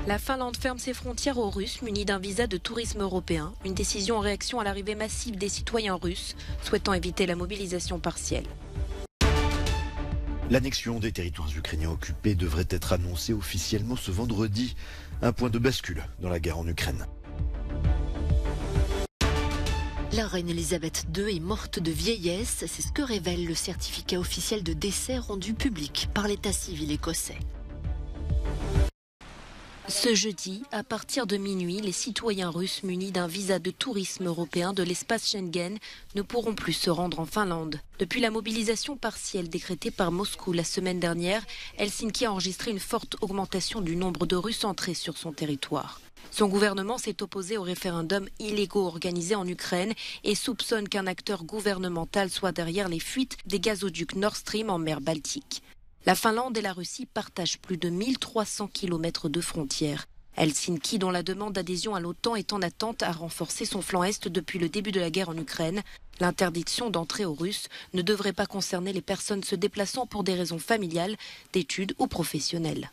La Finlande ferme ses frontières aux Russes munis d'un visa de tourisme européen. Une décision en réaction à l'arrivée massive des citoyens russes souhaitant éviter la mobilisation partielle. L'annexion des territoires ukrainiens occupés devrait être annoncée officiellement ce vendredi. Un point de bascule dans la guerre en Ukraine. La reine Elisabeth II est morte de vieillesse. C'est ce que révèle le certificat officiel de décès rendu public par l'état civil écossais. Ce jeudi, à partir de minuit, les citoyens russes munis d'un visa de tourisme européen de l'espace Schengen ne pourront plus se rendre en Finlande. Depuis la mobilisation partielle décrétée par Moscou la semaine dernière, Helsinki a enregistré une forte augmentation du nombre de Russes entrés sur son territoire. Son gouvernement s'est opposé aux référendums illégaux organisés en Ukraine et soupçonne qu'un acteur gouvernemental soit derrière les fuites des gazoducs Nord Stream en mer Baltique. La Finlande et la Russie partagent plus de 1300 km de frontières. Helsinki, dont la demande d'adhésion à l'OTAN est en attente, a renforcé son flanc est depuis le début de la guerre en Ukraine. L'interdiction d'entrée aux Russes ne devrait pas concerner les personnes se déplaçant pour des raisons familiales, d'études ou professionnelles.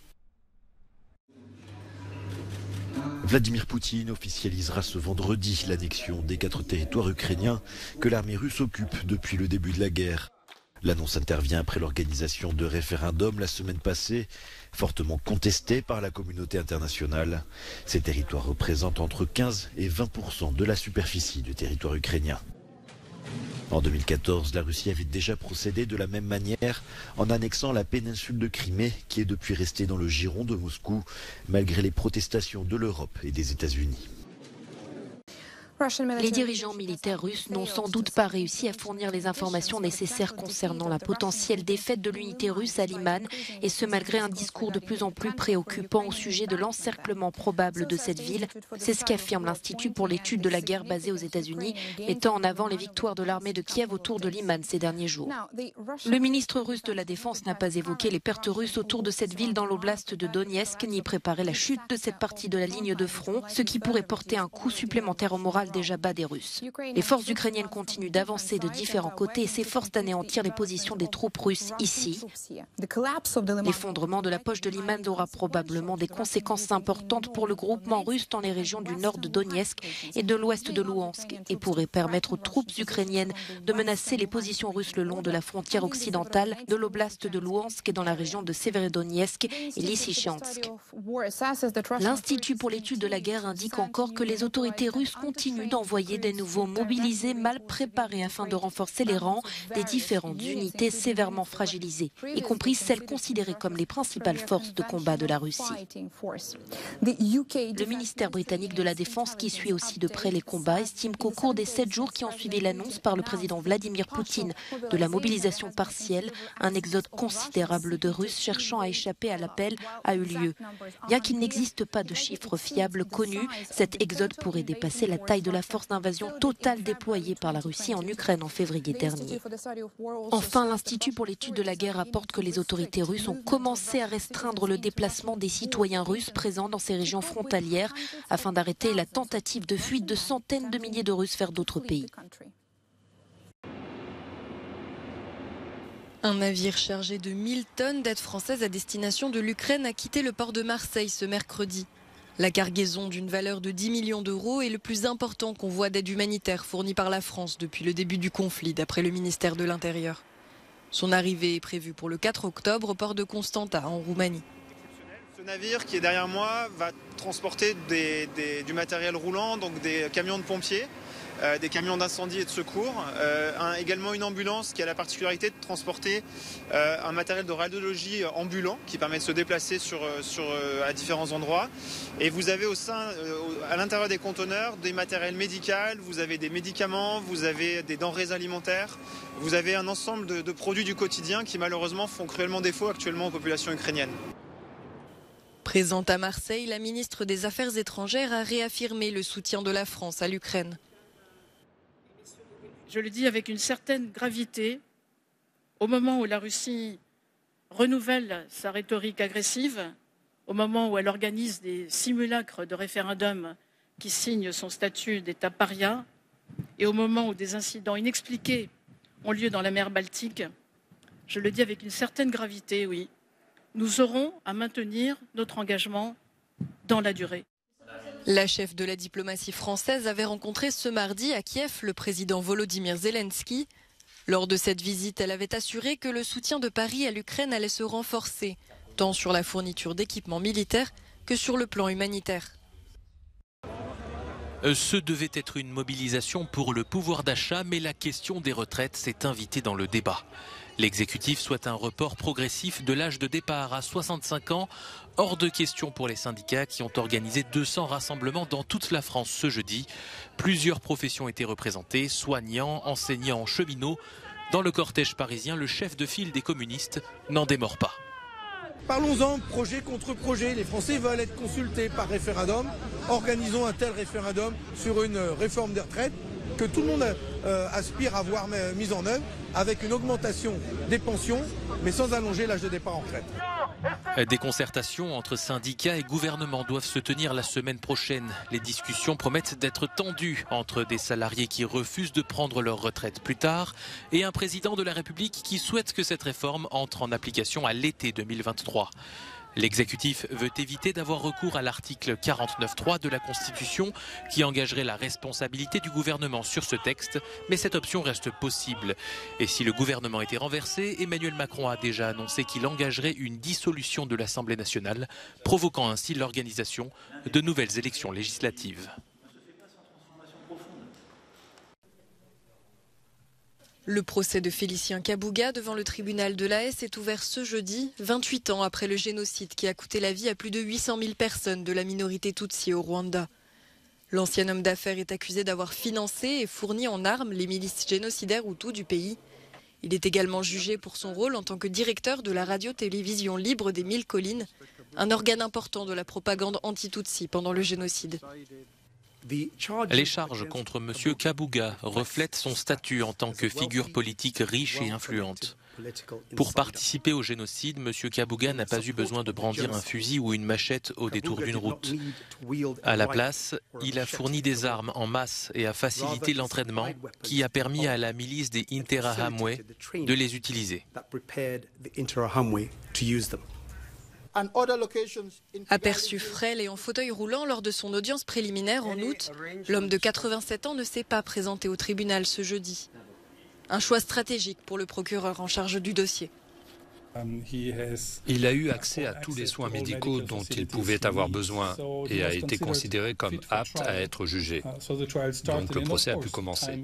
Vladimir Poutine officialisera ce vendredi l'annexion des 4 territoires ukrainiens que l'armée russe occupe depuis le début de la guerre. L'annonce intervient après l'organisation de référendums la semaine passée, fortement contesté par la communauté internationale. Ces territoires représentent entre 15 et 20% de la superficie du territoire ukrainien. En 2014, la Russie avait déjà procédé de la même manière en annexant la péninsule de Crimée, qui est depuis restée dans le giron de Moscou, malgré les protestations de l'Europe et des États-Unis. Les dirigeants militaires russes n'ont sans doute pas réussi à fournir les informations nécessaires concernant la potentielle défaite de l'unité russe à Liman, et ce malgré un discours de plus en plus préoccupant au sujet de l'encerclement probable de cette ville. C'est ce qu'affirme l'Institut pour l'étude de la guerre basé aux États-Unis, mettant en avant les victoires de l'armée de Kiev autour de Liman ces derniers jours. Le ministre russe de la Défense n'a pas évoqué les pertes russes autour de cette ville dans l'oblast de Donetsk, ni préparé la chute de cette partie de la ligne de front, ce qui pourrait porter un coup supplémentaire au moral déjà bas des Russes. Les forces ukrainiennes continuent d'avancer de différents côtés et s'efforcent d'anéantir les positions des troupes russes ici. L'effondrement de la poche de Liman aura probablement des conséquences importantes pour le groupement russe dans les régions du nord de Donetsk et de l'ouest de Louhansk et pourrait permettre aux troupes ukrainiennes de menacer les positions russes le long de la frontière occidentale de l'oblast de Louhansk et dans la région de Severodonetsk et Lysychansk. L'Institut pour l'étude de la guerre indique encore que les autorités russes continuent d'envoyer des nouveaux mobilisés mal préparés afin de renforcer les rangs des différentes unités sévèrement fragilisées, y compris celles considérées comme les principales forces de combat de la Russie. Le ministère britannique de la Défense, qui suit aussi de près les combats, estime qu'au cours des 7 jours qui ont suivi l'annonce par le président Vladimir Poutine de la mobilisation partielle, un exode considérable de Russes cherchant à échapper à l'appel a eu lieu. Bien qu'il n'existe pas de chiffres fiables connus, cet exode pourrait dépasser la taille de la force d'invasion totale déployée par la Russie en Ukraine en février dernier. Enfin, l'Institut pour l'étude de la guerre rapporte que les autorités russes ont commencé à restreindre le déplacement des citoyens russes présents dans ces régions frontalières afin d'arrêter la tentative de fuite de centaines de milliers de Russes vers d'autres pays. Un navire chargé de 1000 tonnes d'aide française à destination de l'Ukraine a quitté le port de Marseille ce mercredi. La cargaison d'une valeur de 10 millions d'euros est le plus important convoi d'aide humanitaire fourni par la France depuis le début du conflit, d'après le ministère de l'Intérieur. Son arrivée est prévue pour le 4 octobre au port de Constanta, en Roumanie. Ce navire qui est derrière moi va transporter du matériel roulant, donc des camions de pompiers, des camions d'incendie et de secours, également une ambulance qui a la particularité de transporter un matériel de radiologie ambulant qui permet de se déplacer à différents endroits. Et vous avez à l'intérieur des conteneurs des matériels médicaux, vous avez des médicaments, vous avez des denrées alimentaires, vous avez un ensemble de produits du quotidien qui malheureusement font cruellement défaut actuellement aux populations ukrainiennes. Présente à Marseille, la ministre des Affaires étrangères a réaffirmé le soutien de la France à l'Ukraine. Je le dis avec une certaine gravité, au moment où la Russie renouvelle sa rhétorique agressive, au moment où elle organise des simulacres de référendum qui signent son statut d'État paria, et au moment où des incidents inexpliqués ont lieu dans la mer Baltique, je le dis avec une certaine gravité, oui, nous aurons à maintenir notre engagement dans la durée. La chef de la diplomatie française avait rencontré ce mardi à Kiev le président Volodymyr Zelensky. Lors de cette visite, elle avait assuré que le soutien de Paris à l'Ukraine allait se renforcer, tant sur la fourniture d'équipements militaires que sur le plan humanitaire. Ce devait être une mobilisation pour le pouvoir d'achat, mais la question des retraites s'est invitée dans le débat. L'exécutif souhaite un report progressif de l'âge de départ à 65 ans. Hors de question pour les syndicats qui ont organisé 200 rassemblements dans toute la France ce jeudi. Plusieurs professions étaient représentées, soignants, enseignants, cheminots. Dans le cortège parisien, le chef de file des communistes n'en démord pas. Parlons-en projet contre projet. Les Français veulent être consultés par référendum. Organisons un tel référendum sur une réforme des retraites que tout le monde aspire à voir mise en œuvre, avec une augmentation des pensions, mais sans allonger l'âge de départ en retraite. Des concertations entre syndicats et gouvernements doivent se tenir la semaine prochaine. Les discussions promettent d'être tendues entre des salariés qui refusent de prendre leur retraite plus tard et un président de la République qui souhaite que cette réforme entre en application à l'été 2023. L'exécutif veut éviter d'avoir recours à l'article 49.3 de la Constitution qui engagerait la responsabilité du gouvernement sur ce texte, mais cette option reste possible. Et si le gouvernement était renversé, Emmanuel Macron a déjà annoncé qu'il engagerait une dissolution de l'Assemblée nationale, provoquant ainsi l'organisation de nouvelles élections législatives. Le procès de Félicien Kabouga devant le tribunal de l'AS est ouvert ce jeudi, 28 ans après le génocide qui a coûté la vie à plus de 800 000 personnes de la minorité Tutsi au Rwanda. L'ancien homme d'affaires est accusé d'avoir financé et fourni en armes les milices génocidaires Hutus du pays. Il est également jugé pour son rôle en tant que directeur de la radio-télévision libre des Mille Collines, un organe important de la propagande anti-Tutsi pendant le génocide. Les charges contre M. Kabouga reflètent son statut en tant que figure politique riche et influente. Pour participer au génocide, M. Kabouga n'a pas eu besoin de brandir un fusil ou une machette au détour d'une route. À la place, il a fourni des armes en masse et a facilité l'entraînement qui a permis à la milice des Interahamwe de les utiliser. Aperçu frêle et en fauteuil roulant lors de son audience préliminaire en août, l'homme de 87 ans ne s'est pas présenté au tribunal ce jeudi. Un choix stratégique pour le procureur en charge du dossier. Il a eu accès à tous les soins médicaux dont il pouvait avoir besoin et a été considéré comme apte à être jugé. Donc le procès a pu commencer.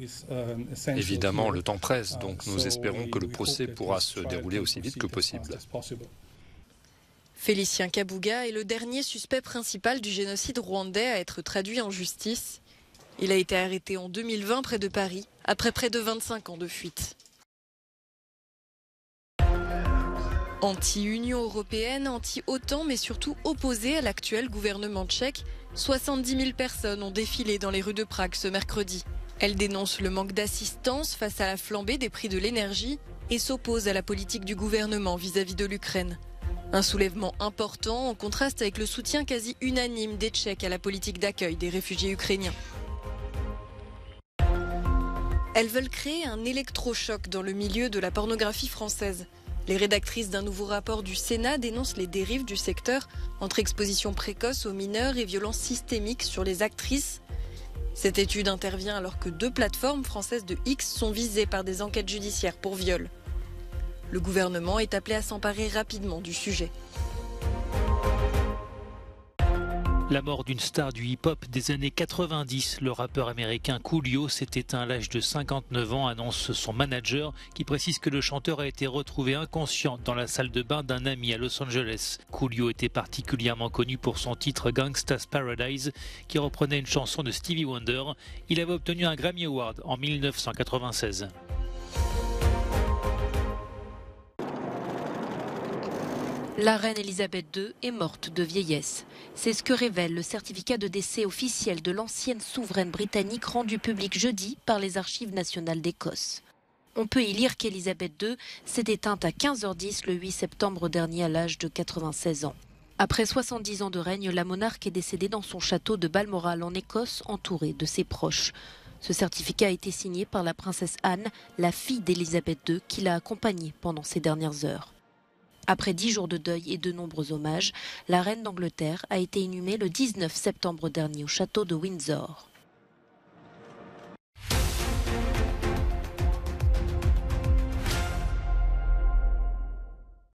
Évidemment, le temps presse, donc nous espérons que le procès pourra se dérouler aussi vite que possible. Félicien Kabouga est le dernier suspect principal du génocide rwandais à être traduit en justice. Il a été arrêté en 2020 près de Paris, après près de 25 ans de fuite. Anti-Union européenne, anti-OTAN, mais surtout opposé à l'actuel gouvernement tchèque, 70 000 personnes ont défilé dans les rues de Prague ce mercredi. Elles dénoncent le manque d'assistance face à la flambée des prix de l'énergie et s'opposent à la politique du gouvernement vis-à-vis de l'Ukraine. Un soulèvement important en contraste avec le soutien quasi unanime des Tchèques à la politique d'accueil des réfugiés ukrainiens. Elles veulent créer un électrochoc dans le milieu de la pornographie française. Les rédactrices d'un nouveau rapport du Sénat dénoncent les dérives du secteur entre exposition précoce aux mineurs et violences systémiques sur les actrices. Cette étude intervient alors que 2 plateformes françaises de X sont visées par des enquêtes judiciaires pour viol. Le gouvernement est appelé à s'emparer rapidement du sujet. La mort d'une star du hip-hop des années 90, le rappeur américain Coolio s'est éteint à l'âge de 59 ans, annonce son manager, qui précise que le chanteur a été retrouvé inconscient dans la salle de bain d'un ami à Los Angeles. Coolio était particulièrement connu pour son titre Gangsta's Paradise, qui reprenait une chanson de Stevie Wonder. Il avait obtenu un Grammy Award en 1996. La reine Elisabeth II est morte de vieillesse. C'est ce que révèle le certificat de décès officiel de l'ancienne souveraine britannique rendu public jeudi par les Archives nationales d'Écosse. On peut y lire qu'Elisabeth II s'est éteinte à 15h10 le 8 septembre dernier à l'âge de 96 ans. Après 70 ans de règne, la monarque est décédée dans son château de Balmoral en Écosse, entourée de ses proches. Ce certificat a été signé par la princesse Anne, la fille d'Elisabeth II, qui l'a accompagnée pendant ces dernières heures. Après 10 jours de deuil et de nombreux hommages, la reine d'Angleterre a été inhumée le 19 septembre dernier au château de Windsor.